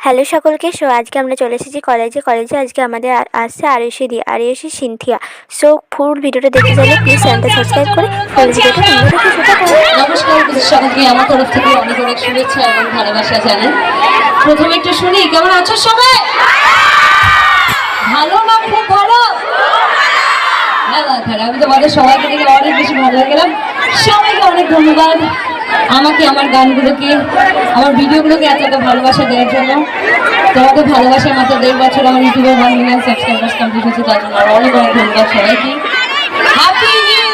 Hello সকলকে। So আজকে আমরা চলে এসেছি কলেজে আজকে আমাদের আসছে আরএসি সিনথিয়া। সো ফুল ভিডিওটা দেখতে চাইলে প্লিজ চ্যানেলটা সাবস্ক্রাইব করে ফুল ভিডিওটা তোমরা দেখে শুরু করো। নমস্কার সকলকে, আমার তরফ থেকে অনেক অনেক শুভেচ্ছা এবং ভালোবাসা জানাই। প্রথমে একটু শুনি, কেমন আছো সবাই? ভালো না? খুব ভালো। আমি তোমাদের সবাইকে দেখে অনেক বেশি ভালো হয়ে গেলাম। সবাইকে অনেক ধন্যবাদ আমাকে, আমার গানগুলোকে, আমার ভিডিওগুলোকে এতটা ভালোবাসা দেওয়ার জন্য। তোমাদের ভালোবাসার মাত্র 1.5 বছর আমার ইউটিউবে 1 মিলিয়ন সাবস্ক্রাইবার্স কমপ্লিট হচ্ছে, তার জন্য অনেক অনেক ধন্যবাদ সবাইকে। Happy new